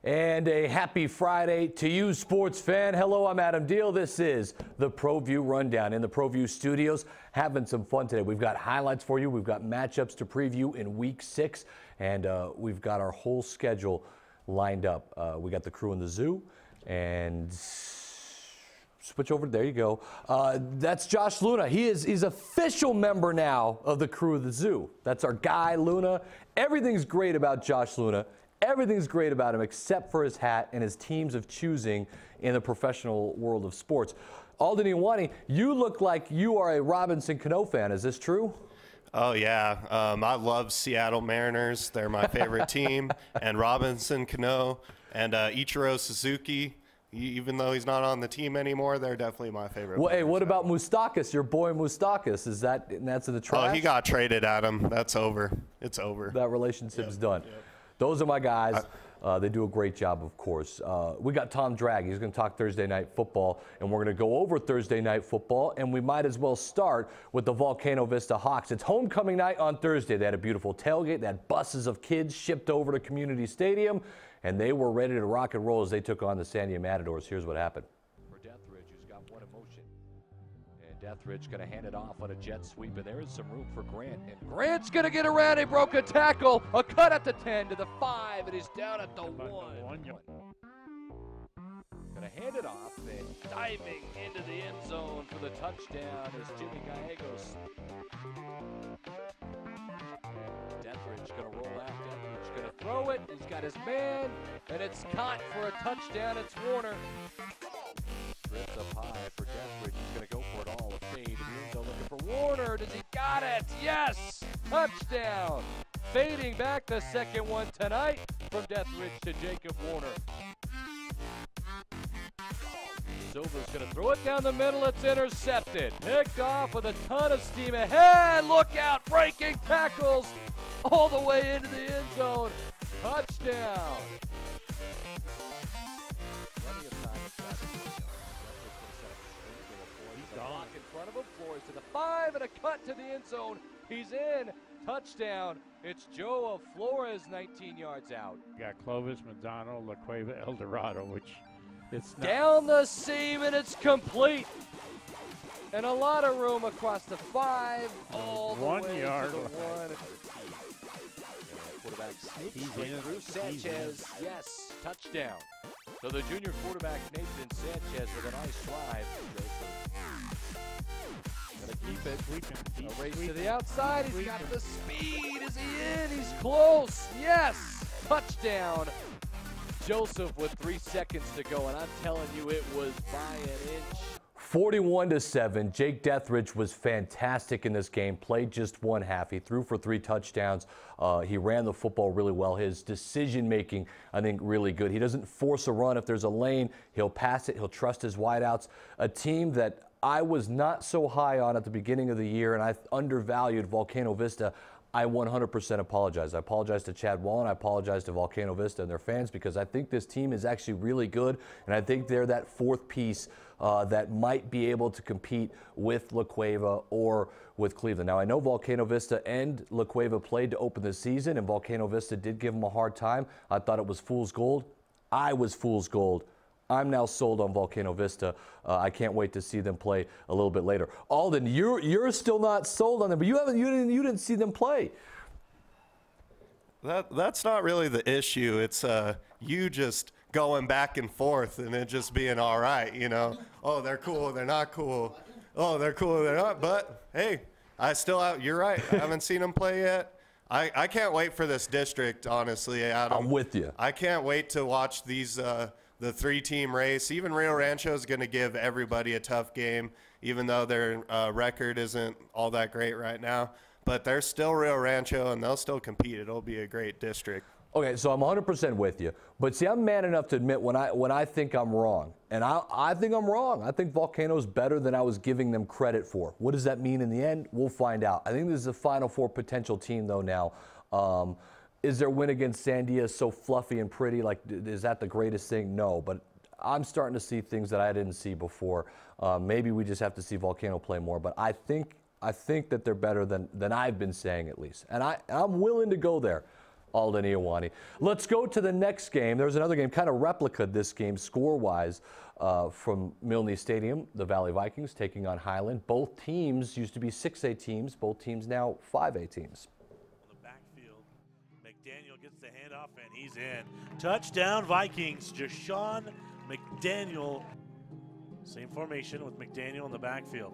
And a happy Friday to you, sports fan. Hello, I'm Adam Diehl. This is the Proview Rundown in the Proview studios. Having some fun today. We've got highlights for you. We've got matchups to preview in Week 6, and we've got our whole schedule lined up. We got the crew in the zoo, and switch over. There you go. That's Josh Luna. He's official member now of the crew of the zoo. That's our guy, Luna. Everything's great about Josh Luna. Everything's great about him except for his hat and his teams of choosing in the professional world of sports. Alden Iwani, you look like you are a Robinson Cano fan. Is this true? Oh, yeah. I love Seattle Mariners. They're my favorite team. And Robinson Cano and Ichiro Suzuki, even though he's not on the team anymore, they're definitely my favorite. Well, hey, what about Moustakas, your boy Moustakas? That's in the trash? Oh, he got traded, Adam. That's over. It's over. That relationship's done. Yep. Those are my guys. They do a great job, of course. We got Tom Drag. He's going to talk Thursday night football, and we're going to go over Thursday night football, and we might as well start with the Volcano Vista Hawks. It's homecoming night on Thursday. They had a beautiful tailgate. They had buses of kids shipped over to Community Stadium, and they were ready to rock and roll as they took on the Sandia Matadors. Here's what happened. For Deathridge, who's got one emotion. And Deathridge going to hand it off on a jet sweep, and there is some room for Grant. And Grant's going to get around. He broke a tackle. A cut at the 10 to the 5, and he's down at the 1. Going to hand it off, and diving into the end zone for the touchdown is Jimmy Gallegos. Deathridge going to roll out. Deathridge going to throw it. He's got his man, and it's caught for a touchdown. It's Warner. Drifts up high for Deathridge. He's going to go for it all. A fade. Enzo looking for Warner. Does he got it? Yes! Touchdown! Fading back the second one tonight from Deathridge to Jacob Warner. Silver's going to throw it down the middle. It's intercepted. Picked off with a ton of steam ahead. Look out. Breaking tackles all the way into the end zone. Touchdown. Plenty of time to try He's block in front of him. Floors to the 5 and a cut to the end zone. He's in. Touchdown. It's Joe of Flores, 19 yards out. You got Clovis, Madonna, La Cueva, Eldorado, which it's not. Down the seam, and it's complete. And a lot of room across the 5, all the 1 way yard. to the 1. Quarterback sneaks right through Sanchez. Yes, touchdown. So the junior quarterback, Nathan Sanchez, with a nice drive. Gonna keep it. A race to the outside. He's got the speed. Is he in? He's close. Yes, touchdown. Joseph with 3 seconds to go, and I'm telling you, it was by an inch. 41-7. Jake Deathridge was fantastic in this game. Played just one half. He threw for 3 touchdowns. He ran the football really well. His decision-making, I think, really good. He doesn't force a run. If there's a lane, he'll pass it. He'll trust his wideouts. A team that I was not so high on at the beginning of the year, and I undervalued Volcano Vista. I 100% apologize. I apologize to Chad Wallen. I apologize to Volcano Vista and their fans, because I think this team is actually really good, and I think they're that fourth piece that might be able to compete with La Cueva or with Cleveland. Now, I know Volcano Vista and La Cueva played to open the season, and Volcano Vista did give them a hard time. I thought it was fool's gold. I was fool's gold. I'm now sold on Volcano Vista. I can't wait to see them play a little bit later. Alden, you're still not sold on them, but you didn't see them play. That's not really the issue. It's you just going back and forth and it just being all right, you know. Oh, they're cool, they're not cool. Oh, they're cool, they're not. But hey, you're right. I haven't seen them play yet. I can't wait for this district, honestly, Adam. I'm with you. I can't wait to watch these the 3-team race. Even Rio Rancho is going to give everybody a tough game, even though their record isn't all that great right now. But they're still Rio Rancho, and they'll still compete. It'll be a great district. Okay, so I'm 100% with you. But see, I'm man enough to admit when I think I'm wrong. And I think I'm wrong. I think Volcano's better than I was giving them credit for. What does that mean in the end? We'll find out. I think this is a Final Four potential team, though, now. Is their win against Sandia so fluffy and pretty? Like, is that the greatest thing? No, but I'm starting to see things that I didn't see before. Maybe we just have to see Volcano play more, but I think that they're better than I've been saying, at least. And I'm willing to go there. Alden Iowani. Let's go to the next game. There's another game, kind of replica this game score-wise from Milne Stadium. The Valley Vikings taking on Highland. Both teams used to be 6A teams. Both teams now 5A teams. On the backfield, McDaniel gets the handoff and he's in. Touchdown Vikings, Jashawn McDaniel. Same formation with McDaniel in the backfield.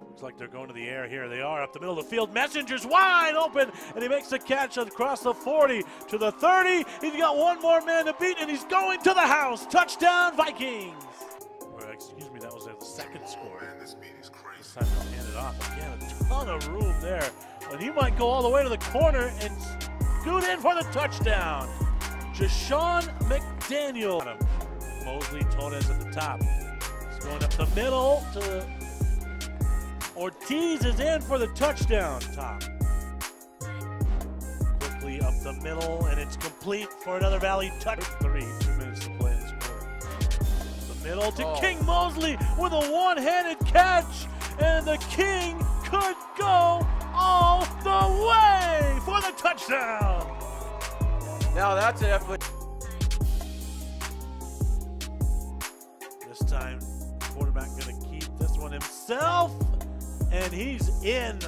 Looks like they're going to the air here. They are up the middle of the field. Messenger's wide open, and he makes the catch across the 40 to the 30. He's got one more man to beat, and he's going to the house. Touchdown, Vikings. Or, excuse me, that was their second score. This time they'll hand it off. Again, a ton of room there. And he might go all the way to the corner and scoot in for the touchdown. Jashawn McDaniel. Mosley Torres at the top. He's going up the middle to Ortiz is in for the touchdown. Top. Quickly up the middle, and it's complete for another Valley touch. 2 minutes to play in this quarter. The middle to King Mosley with a one-handed catch, and the King could go all the way for the touchdown. Now that's an effort. This time, quarterback going to keep this one himself. And he's in.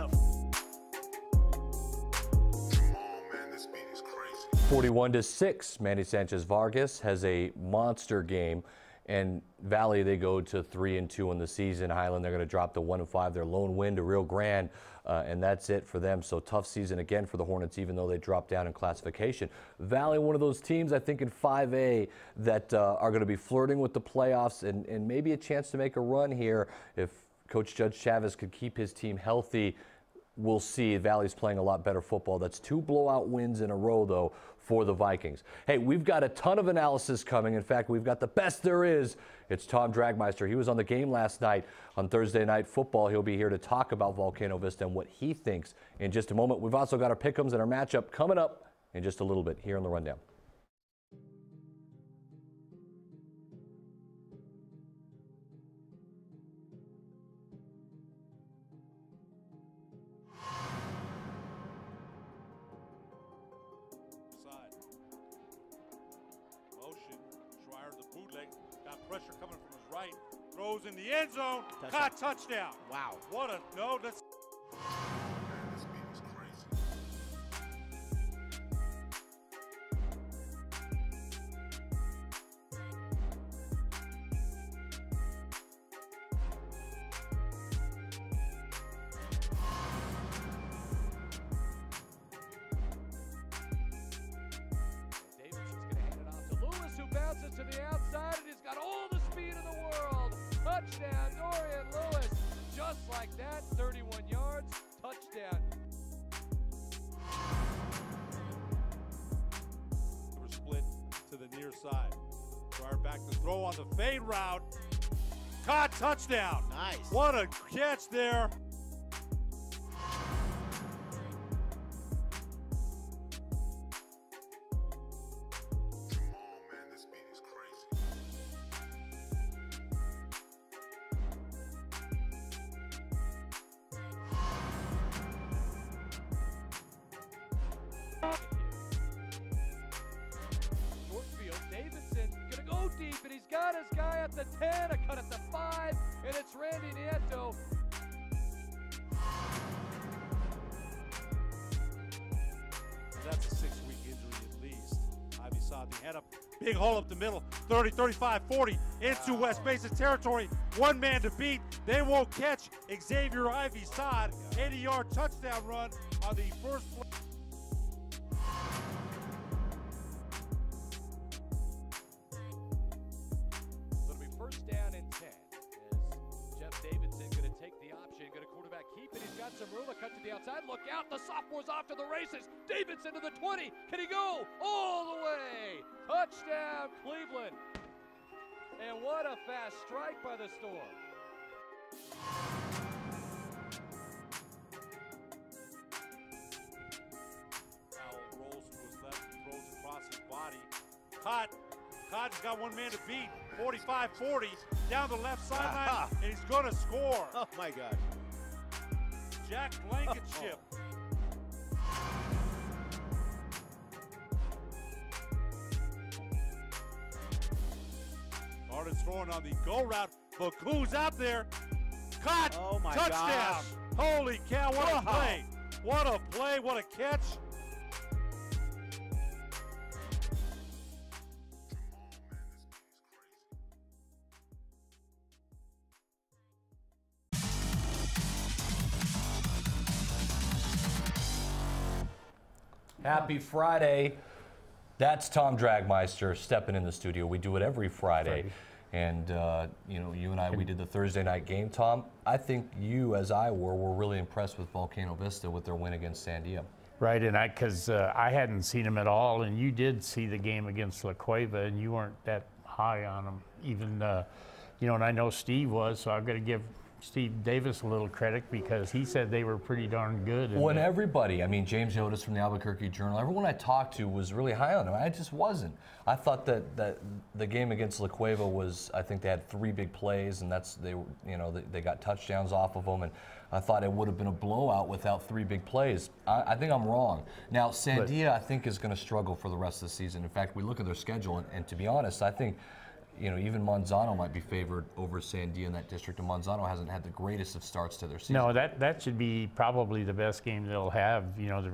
41-6. Manny Sanchez Vargas has a monster game, and Valley, they go to 3-2 in the season. Highland, they're going to drop to 1-5. Their lone win to Rio Grande, and that's it for them. So tough season again for the Hornets, even though they dropped down in classification. Valley, one of those teams I think in 5A that are going to be flirting with the playoffs and maybe a chance to make a run here if Coach Judge Chavez could keep his team healthy. We'll see. Valley's playing a lot better football. That's 2 blowout wins in a row, though, for the Vikings. Hey, we've got a ton of analysis coming. In fact, we've got the best there is. It's Tom Dragmeister. He was on the game last night on Thursday Night Football. He'll be here to talk about Volcano Vista and what he thinks in just a moment. We've also got our pick'ems and our matchup coming up in just a little bit here on the Rundown. Pressure coming from his right, throws in the end zone, caught touchdown. Wow. What a, no, that's. This speed is crazy. Bounces to the outside, and he's got all the speed in the world. Touchdown, Dorian Lewis. Just like that, 31 yards, touchdown. We're split to the near side. Prior back to throw on the fade route. Caught, touchdown. Nice. What a catch there. Deep, and he's got his guy at the 10, a cut at the 5, and it's Randy Nieto. That's a 6-week injury at least. Ivy saw the head up, big hole up the middle, 30, 35, 40, into West Mesa territory. One man to beat. They won't catch Xavier Ivy Sod. 80-yard touchdown run on the first play. First down and 10 is Jeff Davidson going to take the option, going to quarterback keep it. He's got some room, a cut to the outside. Look out, the sophomore's off to the races. Davidson to the 20. Can he go all the way? Touchdown, Cleveland. And what a fast strike by the Storm. Powell rolls to his left, throws across his body. Cotton's got one man to beat. 45-40 down the left sideline, and he's going to score. Oh my gosh. Jack Blankenship. Harden's throwing on the go route. Baku's out there. Caught. Oh my Touchdown. gosh. Holy cow, what a play. What a play, what a catch. Happy Friday. That's Tom Dragmeister stepping in the studio. We do it every Friday. And, you know, you and I, we did the Thursday night game. Tom, I think you, as I were really impressed with Volcano Vista with their win against Sandia. Right, and because I hadn't seen them at all, and you did see the game against La Cueva, and you weren't that high on them. Even, you know, and I know Steve was, so I've got to give Steve Davis a little credit because he said they were pretty darn good. Well, and everybody, I mean, James Otis from the Albuquerque Journal, everyone I talked to was really high on them. I just wasn't. I thought that the game against La Cueva was, I think they had 3 big plays, and they got touchdowns off of them, and I thought it would have been a blowout without 3 big plays. I think I'm wrong. Now, Sandia, I think, is going to struggle for the rest of the season. In fact, we look at their schedule, and to be honest, I think, you know, even Manzano might be favored over Sandia in that district, and Manzano hasn't had the greatest of starts to their season. No, that should be probably the best game they'll have, you know, the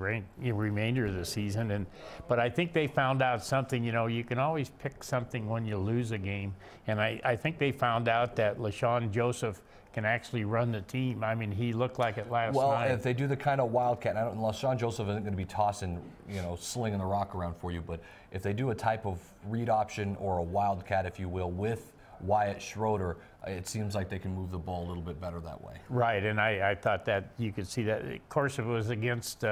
remainder of the season. But I think they found out something. You know, you can always pick something when you lose a game, and I think they found out that LaShawn Joseph can actually run the team. I mean, he looked like it last night. Well, if they do the kind of wildcat, unless Sean Joseph isn't going to be tossing, you know, slinging the rock around for you, but if they do a type of read option or a wildcat, if you will, with Wyatt Schroeder, it seems like they can move the ball a little bit better that way. Right, and I thought that you could see that. Of course, it was against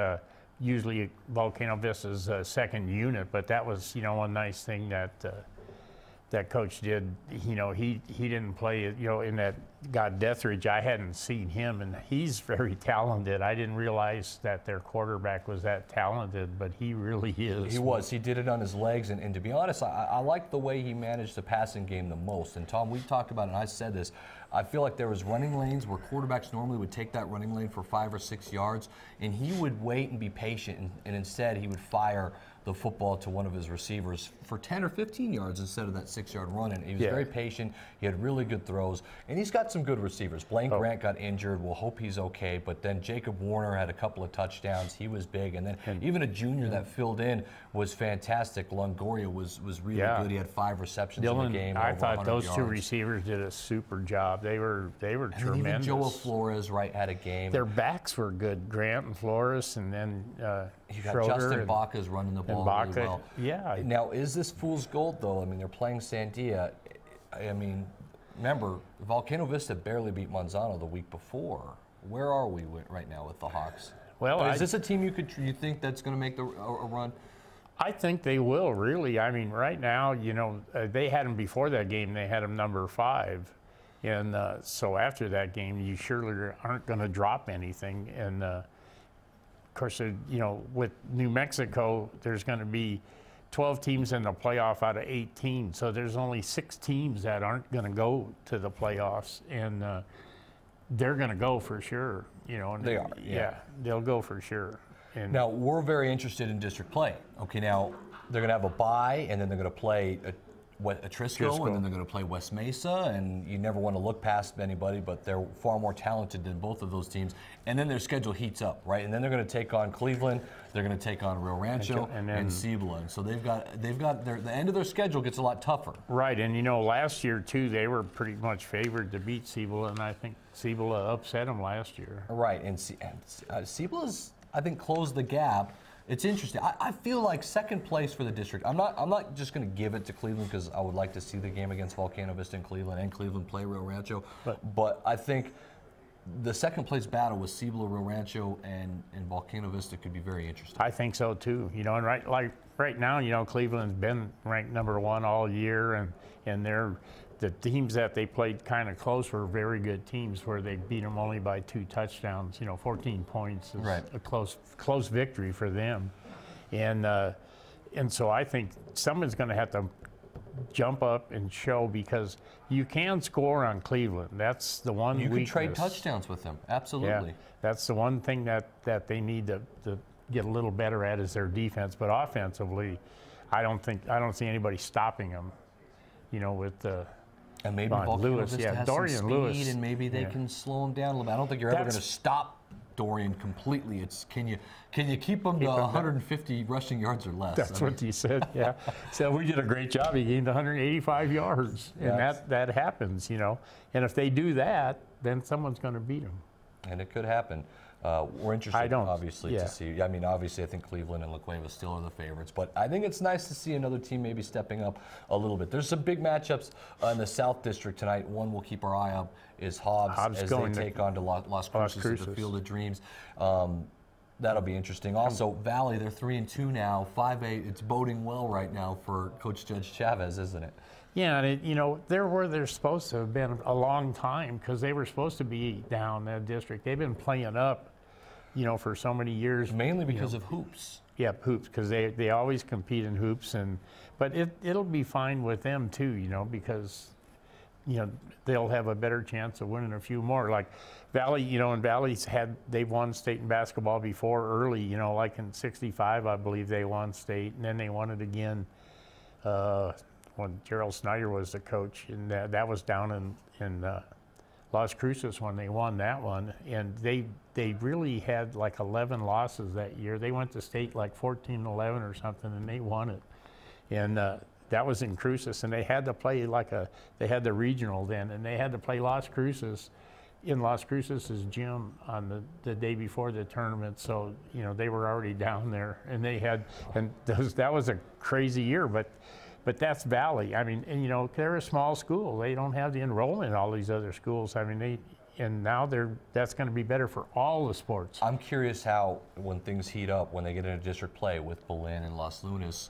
usually Volcano Vista's second unit, but that was, you know, one nice thing that that coach did. You know, he didn't play, you know, in that God Deathridge. I hadn't seen him, and he's very talented. I didn't realize that their quarterback was that talented, but he really is. He was. He did it on his legs, and to be honest, I like the way he managed the passing game the most. And Tom, we talked about it, and I said this, I feel like there was running lanes where quarterbacks normally would take that running lane for 5 or 6 yards, and he would wait and be patient, and instead he would fire the football to one of his receivers for 10 or 15 yards instead of that 6-yard run. And he was very patient. He had really good throws, and he's got some good receivers. Blaine Grant got injured. We'll hope he's okay. But then Jacob Warner had a couple of touchdowns. He was big. And then even a junior that filled in was fantastic. Longoria was really good. He had 5 receptions in the game. I thought those yards. 2 receivers did a super job. They were and tremendous. Even Joel Flores, right, had a game. Their backs were good. Grant and Flores, and then you got Schroeder Justin Baca's running the ball really well. Yeah. Now, is this fool's gold, though? I mean, they're playing Sandia. I mean, remember, Volcano Vista barely beat Manzano the week before. Where are we right now with the Hawks? Well, is this a team you think that's going to make a run? I think they will, really. I mean, right now, you know, they had them before that game. They had them number 5. And so after that game, you surely aren't going to drop anything. And, of course, you know, with New Mexico, there's going to be 12 teams in the playoff out of 18. So there's only 6 teams that aren't going to go to the playoffs. And they're going to go for sure. You know, and they are. Yeah, they'll go for sure. And now, we're very interested in district play. Okay, now, they're going to have a bye, and then they're going to play Trisco, and then they're going to play West Mesa, and you never want to look past anybody, but they're far more talented than both of those teams. And then their schedule heats up, right? And then they're going to take on Cleveland, they're going to take on Rio Rancho, and Cibola. And so they've got the end of their schedule gets a lot tougher. Right, and you know, last year too, they were pretty much favored to beat Cibola, and I think Cibola upset them last year. Right, and Cibola's, I think, closed the gap. It's interesting. I feel like second place for the district. I'm not just going to give it to Cleveland because I would like to see the game against Volcano Vista in Cleveland and Cleveland play Rio Rancho. But I think the second place battle with Cibola, Rio Rancho, and Volcano Vista could be very interesting. I think so too. You know, and right now, you know, Cleveland's been ranked number 1 all year, and the teams that they played kind of close were very good teams where they beat them only by 2 touchdowns. You know, 14 points is a close victory for them. And so I think someone's going to have to jump up and show, because you can score on Cleveland. That's the one weakness. You can trade touchdowns with them, absolutely. Yeah, that's the one thing that they need to get a little better at is their defense. But offensively, I don't see anybody stopping them. You know, with And maybe Von Volcano Lewis, Vista yeah, has Dorian some speed, Lewis, and maybe they can slow him down a little bit. I don't think you're ever going to stop Dorian completely. It's can you keep him to 150 rushing yards or less? That's what he said. Yeah. So we did a great job. He gained 185 yards, and that happens, you know. And if they do that, then someone's going to beat him. And it could happen. We're interested, obviously, to see. I mean, obviously, I think Cleveland and La Cueva still are the favorites, but I think it's nice to see another team maybe stepping up a little bit. There's some big matchups in the South District tonight. One we'll keep our eye up is Hobbs as they take on to Las Cruces at the Field of Dreams. That'll be interesting. Also, Valley, they're 3-2 now, 5-8. It's boding well right now for Coach Judge Chavez, isn't it? Yeah, and you know, they're where they're supposed to have been a long time because they were supposed to be down that district. They've been playing up, you know, for so many years. Mainly because of hoops. Yeah, hoops, because they always compete in hoops, but it'll be fine with them too, you know, because, you know, they'll have a better chance of winning a few more. Like Valley, you know, and they've won state in basketball before early, you know, like in '65, I believe they won state, and then they won it again when Gerald Snyder was the coach, and that was down in Las Cruces when they won that one, and they really had like 11 losses that year. They went to state like 14-11 or something, and they won it. And that was in Cruces, and they had to play they had the regional then, and they had to play Las Cruces in Las Cruces' gym on the day before the tournament. So, you know, they were already down there, and that was a crazy year, but that's Valley. I mean, and you know, they're a small school. They don't have the enrollment in all these other schools. I mean, now that's going to be better for all the sports. I'm curious how, when things heat up, when they get into district play with Belen and Los Lunas,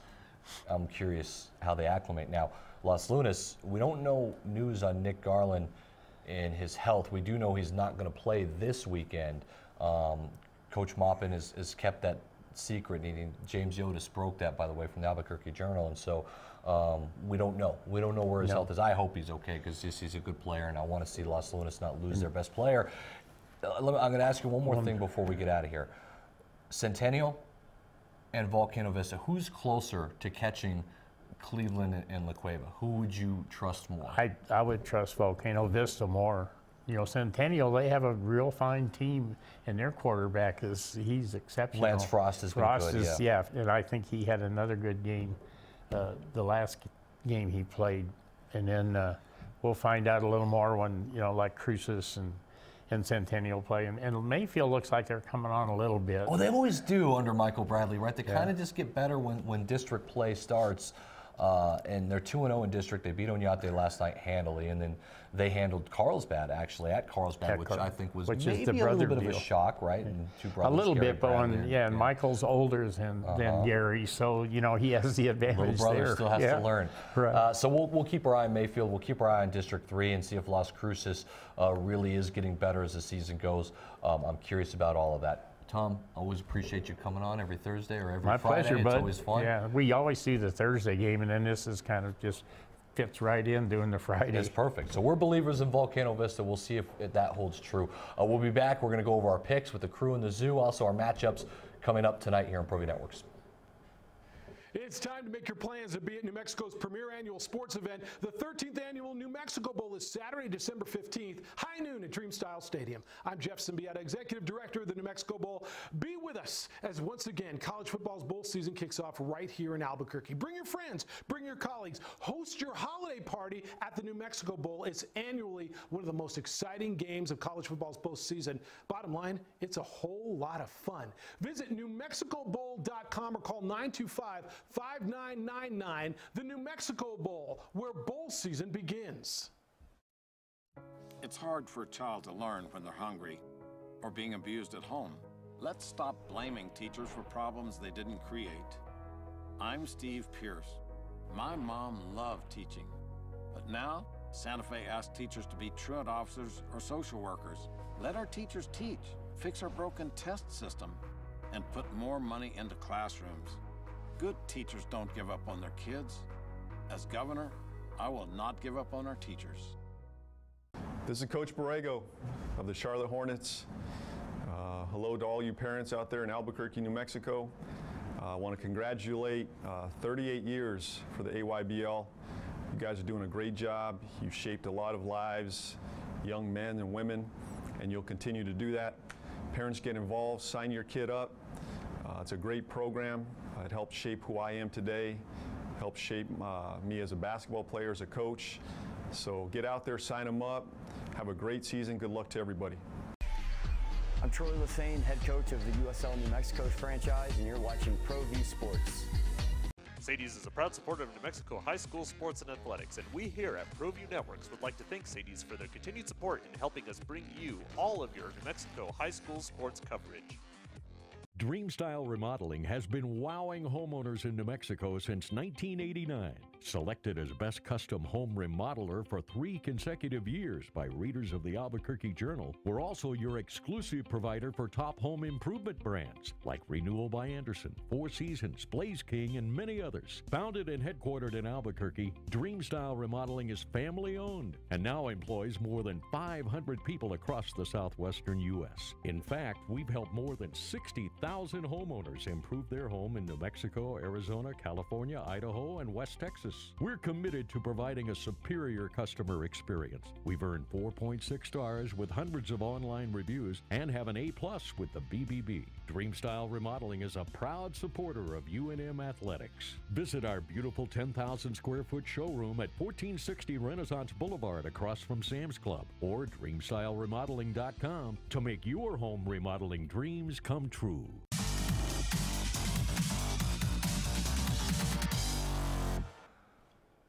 I'm curious how they acclimate. Now, Los Lunas, we don't know news on Nick Garland and his health. We do know he's not going to play this weekend. Coach Maupin has kept that secret. James Yotis broke that, by the way, from the Albuquerque Journal, and so we don't know. We don't know where his health is. I hope he's okay because he's a good player, and I want to see Los Lunas not lose their best player. I'm going to ask you one more thing before we get out of here. Centennial and Volcano Vista, who's closer to catching Cleveland and La Cueva? Who would you trust more? I would trust Volcano Vista more. You know, Centennial, they have a real fine team, and their quarterback he's exceptional. Lance Frost has been good, yeah, and I think he had another good game, the last game he played, and then we'll find out a little more when, you know, like Cruces and Centennial play, and Mayfield looks like they're coming on a little bit. Oh, they always do under Michael Bradley, right? They kind of just get better when district play starts. And they're 2-0 in district. They beat Oñate last night handily, and then they handled Carlsbad actually at Carlsbad, which I think was maybe a little bit of a shock, right? And two brothers, a little Gary bit, but and Michael's older than Gary, so you know he has the advantage. Little brother there. still has to learn. Right. So we'll keep our eye on Mayfield. We'll keep our eye on District 3 and see if Las Cruces really is getting better as the season goes. I'm curious about all of that. Tom, always appreciate you coming on every Thursday or every Friday. My pleasure, bud. It's always fun. Yeah, we always do the Thursday game, and then this is kind of just fits right in doing the Friday. It's perfect. So we're believers in Volcano Vista. We'll see if that holds true. We'll be back. We're going to go over our picks with the crew in the zoo, also our matchups coming up tonight here on Proview Networks. It's time to make your plans to be at New Mexico's premier annual sports event. The 13th annual New Mexico Bowl is Saturday, December 15th, high noon at Dreamstyle Stadium. I'm Jeff Sandia, Executive Director of the New Mexico Bowl. Be with us as once again college football's bowl season kicks off right here in Albuquerque. Bring your friends, bring your colleagues, host your holiday party at the New Mexico Bowl. It's annually one of the most exciting games of college football's postseason. Bottom line, it's a whole lot of fun. Visit NewMexicoBowl.com or call 925-5999, the New Mexico Bowl, where bowl season begins. It's hard for a child to learn when they're hungry or being abused at home. Let's stop blaming teachers for problems they didn't create. I'm Steve Pierce. My mom loved teaching, but now Santa Fe asks teachers to be truant officers or social workers. Let our teachers teach, fix our broken test system, and put more money into classrooms. Good teachers don't give up on their kids. As governor, I will not give up on our teachers. This is Coach Borrego of the Charlotte Hornets. Hello to all you parents out there in Albuquerque, New Mexico. I want to congratulate 38 years for the AYBL. You guys are doing a great job. You've shaped a lot of lives, young men and women, and you'll continue to do that. Parents, get involved, sign your kid up. It's a great program. It helped shape who I am today, helped shape me as a basketball player, as a coach. So get out there, sign them up. Have a great season. Good luck to everybody. I'm Troy Lefane, head coach of the USL New Mexico franchise, and you're watching Proview Sports. Sadie's is a proud supporter of New Mexico high school sports and athletics, and we here at Proview Networks would like to thank Sadie's for their continued support in helping us bring you all of your New Mexico high school sports coverage. Dreamstyle Remodeling has been wowing homeowners in New Mexico since 1989. Selected as Best Custom Home Remodeler for 3 consecutive years by readers of the Albuquerque Journal, we're also your exclusive provider for top home improvement brands like Renewal by Anderson, Four Seasons, Blaze King, and many others. Founded and headquartered in Albuquerque, Dreamstyle Remodeling is family-owned and now employs more than 500 people across the southwestern U.S. In fact, we've helped more than 60,000 homeowners improve their home in New Mexico, Arizona, California, Idaho, and West Texas. We're committed to providing a superior customer experience. We've earned 4.6 stars with hundreds of online reviews and have an A+ with the BBB. Dreamstyle Remodeling is a proud supporter of UNM Athletics. Visit our beautiful 10,000 square foot showroom at 1460 Renaissance Boulevard across from Sam's Club, or dreamstyleremodeling.com to make your home remodeling dreams come true.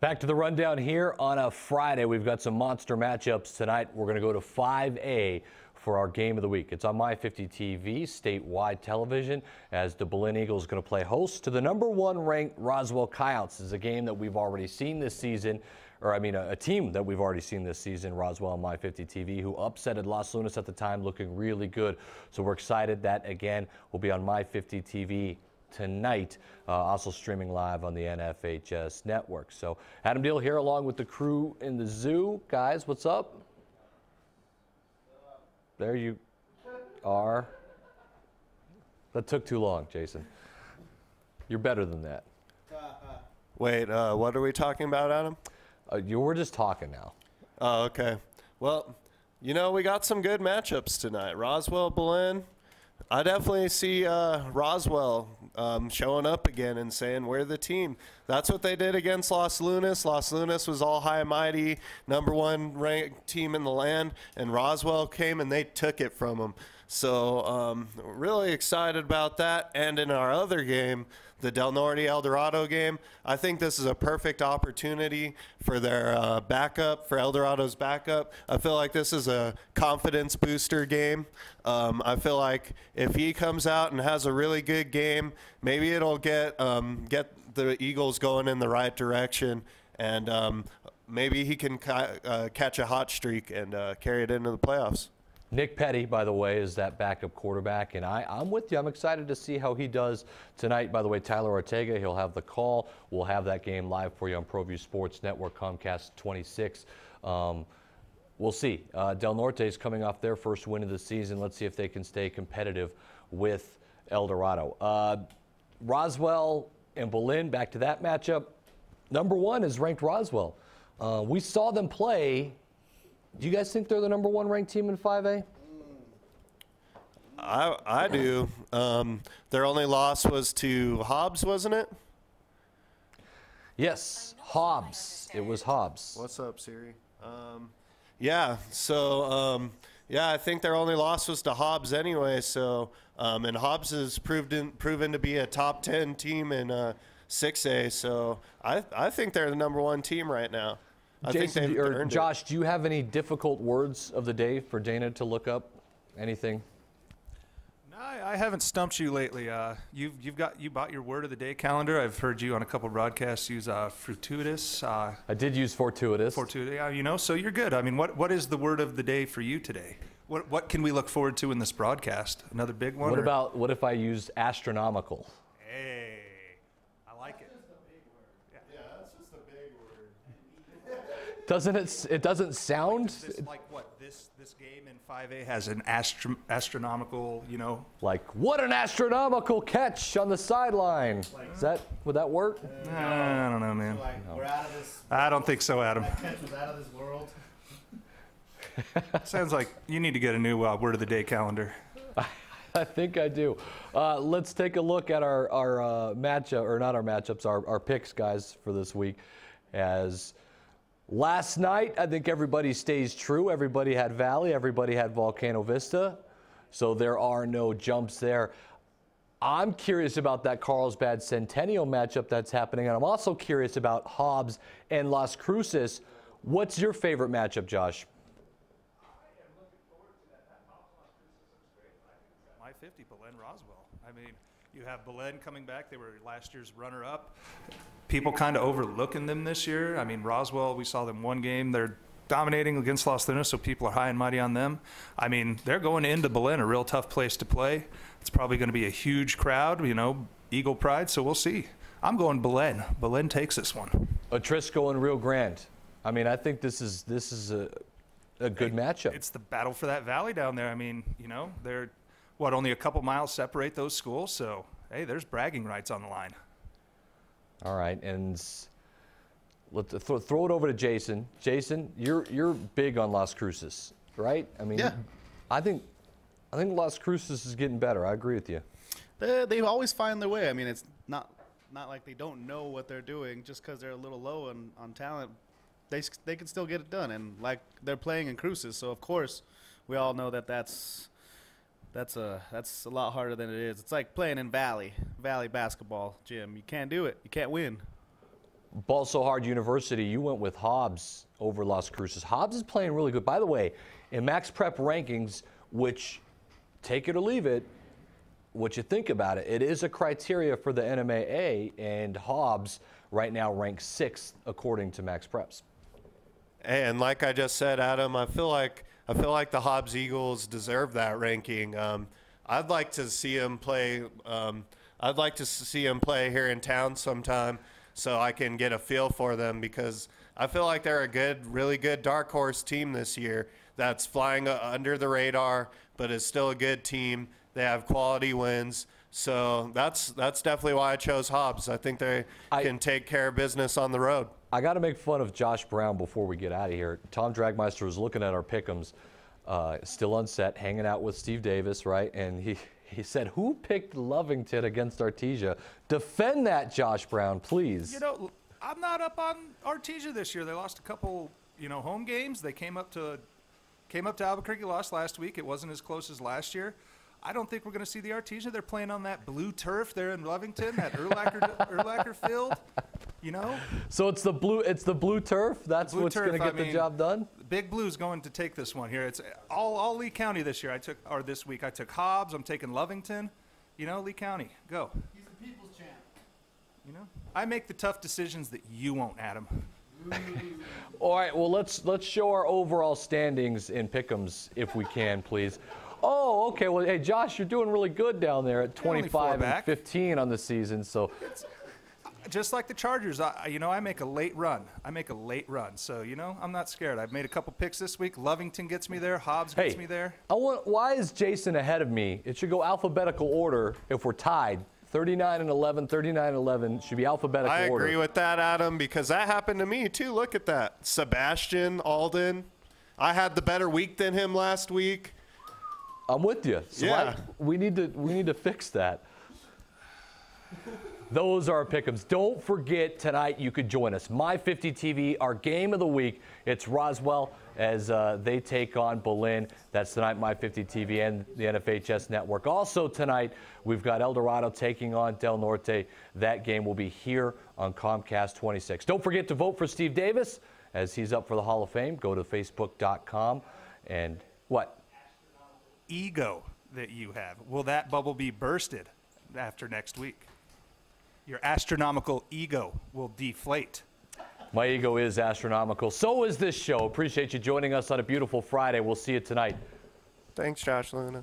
Back to the rundown here on a Friday. We've got some monster matchups tonight. We're going to go to 5A for our game of the week. It's on My50 TV, statewide television, as the Belen Eagles is going to play host to the #1 ranked Roswell Coyotes. This is a game that we've already seen this season, or I mean a team that we've already seen this season, Roswell on My50 TV, who upsetted Los Lunas at the time, looking really good. So we're excited that, again, will be on My50 TV tonight, also streaming live on the NFHS network. So Adam Diehl here along with the crew in the zoo. Guys, what's up? There you are. That took too long, Jason. You're better than that. Wait, what are we talking about, Adam? You were just talking now. Oh, okay. Well, you know, we got some good matchups tonight. Roswell, Belen. I definitely see Roswell showing up again and saying we're the team. That's what they did against Los Lunas. Los Lunas was all high and mighty, #1 ranked team in the land, and Roswell came and they took it from them. So really excited about that. And in our other game, the Del Norte Eldorado game, I think this is a perfect opportunity for their backup, for Eldorado's backup. I feel like this is a confidence booster game. I feel like if he comes out and has a really good game, maybe it'll get the Eagles going in the right direction, and maybe he can catch a hot streak and carry it into the playoffs. Nick Petty, by the way, is that backup quarterback, and I'm with you. I'm excited to see how he does tonight. By the way, Tyler Ortega, he'll have the call. We'll have that game live for you on Proview Sports Network, Comcast 26. We'll see. Del Norte is coming off their first win of the season. Let's see if they can stay competitive with Eldorado. Roswell and Belen, back to that matchup. #1 is ranked Roswell. We saw them play. Do you guys think they're the #1 ranked team in 5A? I do. Their only loss was to Hobbs, wasn't it? Yes, Hobbs. It was Hobbs. What's up, Siri? Yeah, so, yeah, I think their only loss was to Hobbs anyway. So, and Hobbs has proven to be a top 10 team in 6A. So I think they're the #1 team right now. Jason, or Josh, do you have any difficult words of the day for Dana to look up? Anything? No, I haven't stumped you lately. You bought your word of the day calendar. I've heard you on a couple broadcasts use fortuitous. I did use fortuitous. Fortuitous, you know, so you're good. I mean, what is the word of the day for you today? What can we look forward to in this broadcast? Another big one? What if I used astronomical? Hey, I like it. Yeah, that's just a big word. Doesn't it? It doesn't sound. Like, like what? This this game in 5A has an astronomical, you know. Like, what an astronomical catch on the sideline. Would that work? I don't know, man. We're out of this. I don't think so, Adam. That catch was out of this world. Sounds like you need to get a new word of the day calendar. I think I do. Let's take a look at our matchup, or not our matchups, our picks, guys, for this week. As last night, I think everybody stays true. Everybody had Valley. Everybody had Volcano Vista. So there are no jumps there. I'm curious about that Carlsbad Centennial matchup that's happening. And I'm also curious about Hobbs and Las Cruces. What's your favorite matchup, Josh? My 50, Belen, Roswell. I mean, you have Belen coming back. They were last year's runner-up. People kind of overlooking them this year. I mean, Roswell, we saw them one game. They're dominating against Las Lunas, so people are high and mighty on them. I mean, they're going into Belen, a real tough place to play. It's probably going to be a huge crowd, you know, Eagle Pride, so we'll see. I'm going Belen. Belen takes this one. Atrisco and Rio Grande. I mean, I think this is a good matchup. It's the battle for that valley down there. I mean, you know, they're, what, only a couple miles separate those schools, so, hey, there's bragging rights on the line. All right, and let's throw it over to Jason. Jason, you're big on Las Cruces, right? I mean, yeah. I think Las Cruces is getting better. I agree with you. They always find their way. I mean, it's not like they don't know what they're doing just because they're a little low on talent. They can still get it done, and like they're playing in Cruces, so of course we all know that's a lot harder than it is. It's like playing in Valley basketball gym. You can't do it. You can't win. Ball So Hard University, you went with Hobbs over Las Cruces. Hobbs is playing really good. By the way, in Max Prep rankings, which, take it or leave it, what you think about it, it is a criteria for the NMAA, and Hobbs right now ranks 6th according to Max Preps. And like I just said, Adam, I feel like the Hobbs Eagles deserve that ranking. I'd like to see him play. I'd like to see him play here in town sometime, so I can get a feel for them, because I feel like they're a really good dark horse team this year that's flying under the radar, but is still a good team. They have quality wins. So that's definitely why I chose Hobbs. I think they can take care of business on the road. I got to make fun of Josh Brown before we get out of here. Tom Dragmeister was looking at our pick'ems, still on set, hanging out with Steve Davis, right? And he said, who picked Lovington against Artesia? Defend that, Josh Brown, please. You know, I'm not up on Artesia this year. They lost a couple, you know, home games. They came up to Albuquerque, lost last week. It wasn't as close as last year. I don't think we're going to see the Artesia. They're playing on that blue turf there in Lovington, that Erlacher field. You know. So it's the blue turf. That's what's going to get the job done. Big Blue's going to take this one here. It's all Lee County this year. This week I took Hobbs. I'm taking Lovington. You know, Lee County, go. He's the people's champ. You know, I make the tough decisions that you won't, Adam. All right. Well, let's show our overall standings in pick'ems if we can, please. Oh, okay. Well, hey, Josh, you're doing really good down there at 25 and 15 on the season. So, just like the Chargers, I make a late run. So, you know, I'm not scared. I've made a couple picks this week. Lovington gets me there. Hobbs gets me there. Why is Jason ahead of me? It should go alphabetical order if we're tied. 39 and 11, 39 and 11 should be alphabetical order. I agree with that, Adam, because that happened to me too. Look at that. Sebastian Alden. I had the better week than him last week. I'm with you. So yeah. We need to fix that. Those are our pick'ems. Don't forget tonight you could join us. My 50 TV, our game of the week. It's Roswell as they take on Belen. That's tonight, My 50 TV and the NFHS network. Also tonight, we've got Eldorado taking on Del Norte. That game will be here on Comcast 26. Don't forget to vote for Steve Davis as he's up for the Hall of Fame. Go to facebook.com and what? Ego that you have. Will that bubble be bursted after next week? Your astronomical ego will deflate. My ego is astronomical. So is this show. Appreciate you joining us on a beautiful Friday. We'll see you tonight. Thanks, Josh Luna.